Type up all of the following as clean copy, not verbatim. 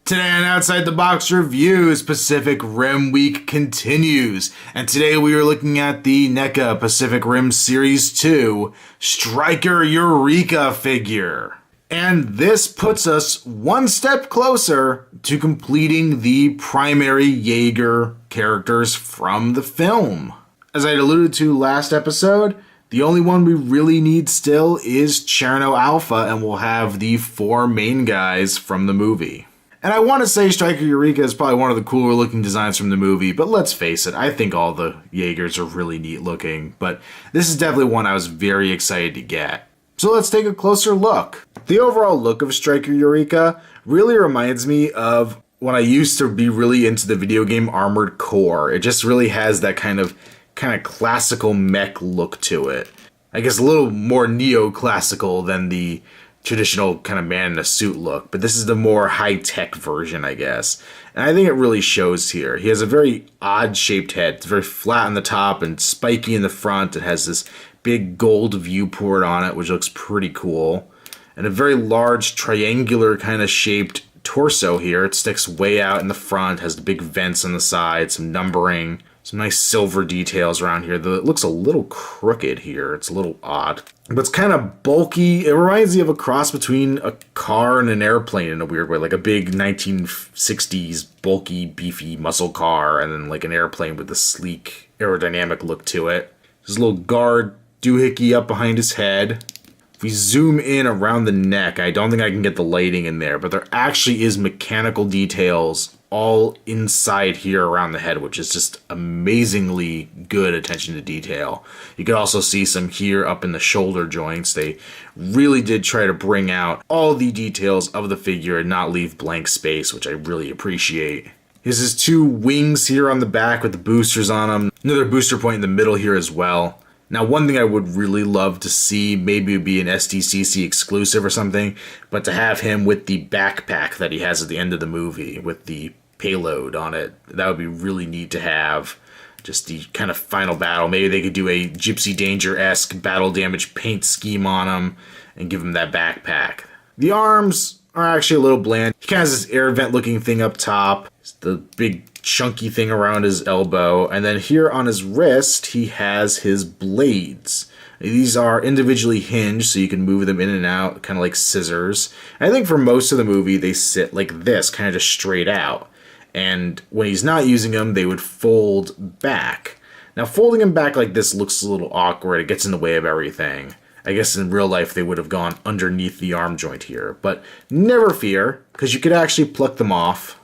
Today on Outside the Box Reviews, Pacific Rim Week continues, and today we are looking at the NECA Pacific Rim Series 2 Striker Eureka figure. And this puts us one step closer to completing the primary Jaeger characters from the film. As I alluded to last episode, the only one we really need still is Cherno Alpha, and we'll have the four main guys from the movie. And I want to say Striker Eureka is probably one of the cooler looking designs from the movie, but let's face it, I think all the Jaegers are really neat looking, but this is definitely one I was very excited to get. So let's take a closer look. The overall look of Striker Eureka really reminds me of when I used to be really into the video game Armored Core. It just really has that kind of classical mech look to it. I guess a little more neoclassical than the traditional kind of man in a suit look, but this is the more high-tech version, I guess. And I think it really shows here. He has a very odd-shaped head. It's very flat on the top and spiky in the front. It has this big gold viewport on it, which looks pretty cool. And a very large triangular kind of shaped torso here. It sticks way out in the front, has the big vents on the side, some numbering, some nice silver details around here. Though it looks a little crooked here. It's a little odd. But it's kind of bulky. It reminds me of a cross between a car and an airplane in a weird way. Like a big 1960s bulky, beefy muscle car, and then like an airplane with a sleek aerodynamic look to it. There's a little guard doohickey up behind his head. If we zoom in around the neck, I don't think I can get the lighting in there, but there actually is mechanical details all inside here around the head, which is just amazingly good attention to detail. You can also see some here up in the shoulder joints. They really did try to bring out all the details of the figure and not leave blank space, which I really appreciate. He has his two wings here on the back with the boosters on them. Another booster point in the middle here as well. Now, one thing I would really love to see, maybe it would be an SDCC exclusive or something, but to have him with the backpack that he has at the end of the movie with the payload on it, that would be really neat to have. Just the kind of final battle. Maybe they could do a Gypsy Danger-esque battle damage paint scheme on him and give him that backpack. The arms are actually a little bland. He kind of has this air vent looking thing up top. It's the big chunky thing around his elbow, and then here on his wrist he has his blades. These are individually hinged so you can move them in and out kind of like scissors. I think for most of the movie they sit like this, kind of just straight out, and when he's not using them they would fold back. Now folding them back like this looks a little awkward. It gets in the way of everything. I guess in real life they would have gone underneath the arm joint here, but never fear, because you could actually pluck them off.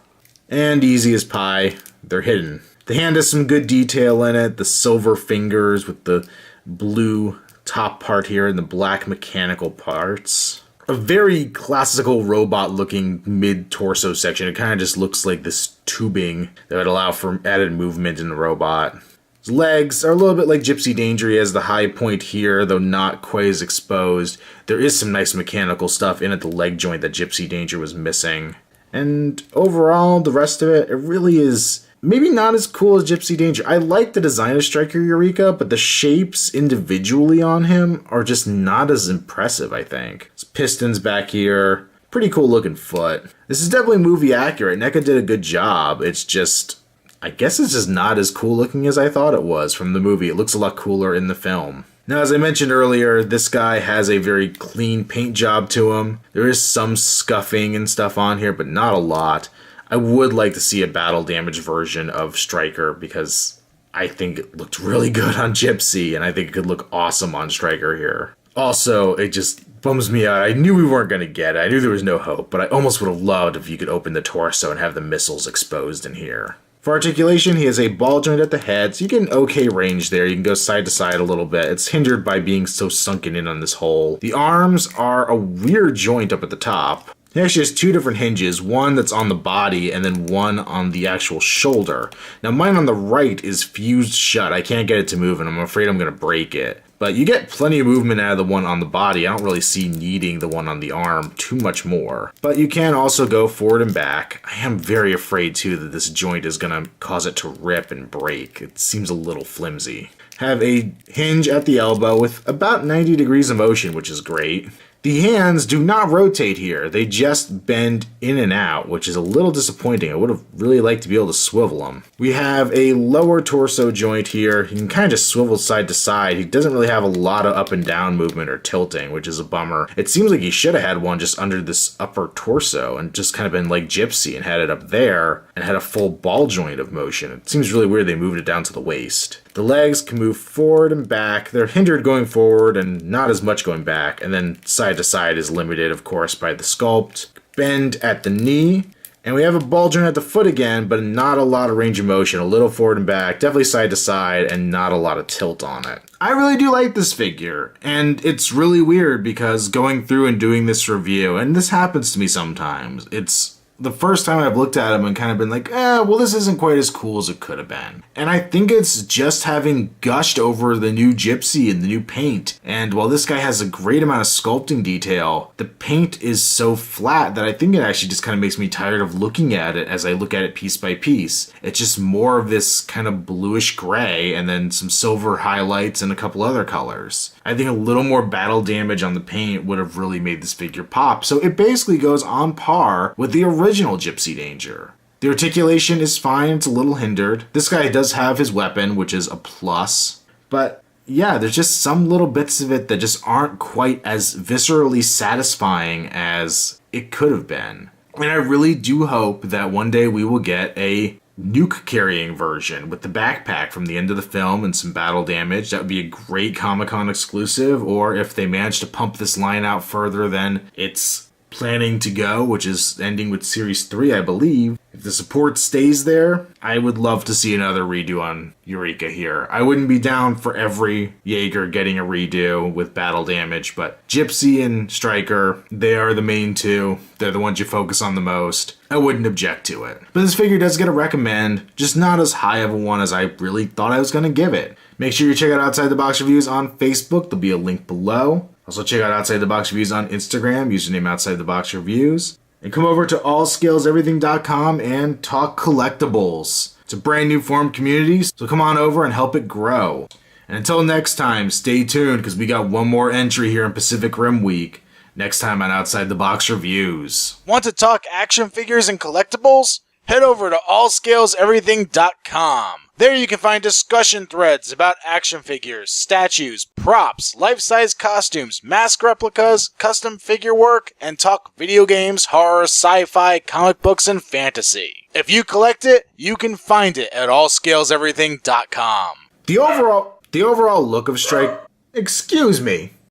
And easy as pie, they're hidden. The hand has some good detail in it. The silver fingers with the blue top part here and the black mechanical parts. A very classical robot-looking mid-torso section. It kind of just looks like this tubing that would allow for added movement in the robot. His legs are a little bit like Gypsy Danger. He has the high point here, though not quite as exposed. There is some nice mechanical stuff in at the leg joint that Gypsy Danger was missing. And overall, the rest of it, it really is maybe not as cool as Gypsy Danger. I like the design of Striker Eureka, but the shapes individually on him are just not as impressive, I think. His pistons back here, pretty cool looking foot. This is definitely movie accurate. NECA did a good job. It's just, I guess it's just not as cool looking as I thought it was from the movie. It looks a lot cooler in the film. Now, as I mentioned earlier, this guy has a very clean paint job to him. There is some scuffing and stuff on here, but not a lot. I would like to see a battle damage version of Striker because I think it looked really good on Gypsy, and I think it could look awesome on Striker here. Also, it just bums me out. I knew we weren't going to get it. I knew there was no hope, but I almost would have loved if you could open the torso and have the missiles exposed in here. For articulation, he has a ball joint at the head, so you get an okay range there. You can go side to side a little bit. It's hindered by being so sunken in on this hole. The arms are a weird joint up at the top. He actually has two different hinges, one that's on the body and then one on the actual shoulder. Now mine on the right is fused shut. I can't get it to move and I'm afraid I'm going to break it. But you get plenty of movement out of the one on the body. I don't really see needing the one on the arm too much more. But you can also go forward and back. I am very afraid too that this joint is going to cause it to rip and break. It seems a little flimsy. Have a hinge at the elbow with about 90 degrees of motion, which is great. The hands do not rotate here. They just bend in and out, which is a little disappointing. I would have really liked to be able to swivel them. We have a lower torso joint here. He can kind of just swivel side to side. He doesn't really have a lot of up and down movement or tilting, which is a bummer. It seems like he should have had one just under this upper torso and just kind of been like Gypsy and had it up there and had a full ball joint of motion. It seems really weird they moved it down to the waist. The legs can move forward and back. They're hindered going forward and not as much going back. And then side to side is limited, of course, by the sculpt. Bend at the knee. And we have a ball joint at the foot again, but not a lot of range of motion. A little forward and back, definitely side to side, and not a lot of tilt on it. I really do like this figure, and it's really weird because going through and doing this review, and this happens to me sometimes, it's the first time I've looked at him and kind of been like, well, this isn't quite as cool as it could have been. And I think it's just having gushed over the new Gypsy and the new paint. And while this guy has a great amount of sculpting detail, the paint is so flat that I think it actually just kind of makes me tired of looking at it as I look at it piece by piece. It's just more of this kind of bluish gray and then some silver highlights and a couple other colors. I think a little more battle damage on the paint would have really made this figure pop. So it basically goes on par with the original Gypsy Danger. The articulation is fine, it's a little hindered. This guy does have his weapon, which is a plus. But yeah, there's just some little bits of it that just aren't quite as viscerally satisfying as it could have been. And I really do hope that one day we will get a nuke carrying version with the backpack from the end of the film and some battle damage. That would be a great Comic-Con exclusive, or if they manage to pump this line out further than it's planning to go, which is ending with Series 3, I believe. If the support stays there, I would love to see another redo on Eureka here. I wouldn't be down for every Jaeger getting a redo with battle damage, but Gypsy and Stryker, they are the main two. They're the ones you focus on the most. I wouldn't object to it. But this figure does get a recommend, just not as high of a one as I really thought I was going to give it. Make sure you check out Outside the Box Reviews on Facebook. There'll be a link below. Also check out Outside the Box Reviews on Instagram, username Outside the Box Reviews. And come over to allscaleseverything.com and talk collectibles. It's a brand new formed community, so come on over and help it grow. And until next time, stay tuned because we got one more entry here in Pacific Rim Week. Next time on Outside the Box Reviews. Want to talk action figures and collectibles? Head over to allscaleseverything.com. There you can find discussion threads about action figures, statues, props, life-size costumes, mask replicas, custom figure work, and talk video games, horror, sci-fi, comic books, and fantasy. If you collect it, you can find it at allscaleseverything.com. The overall look of Strike... Excuse me.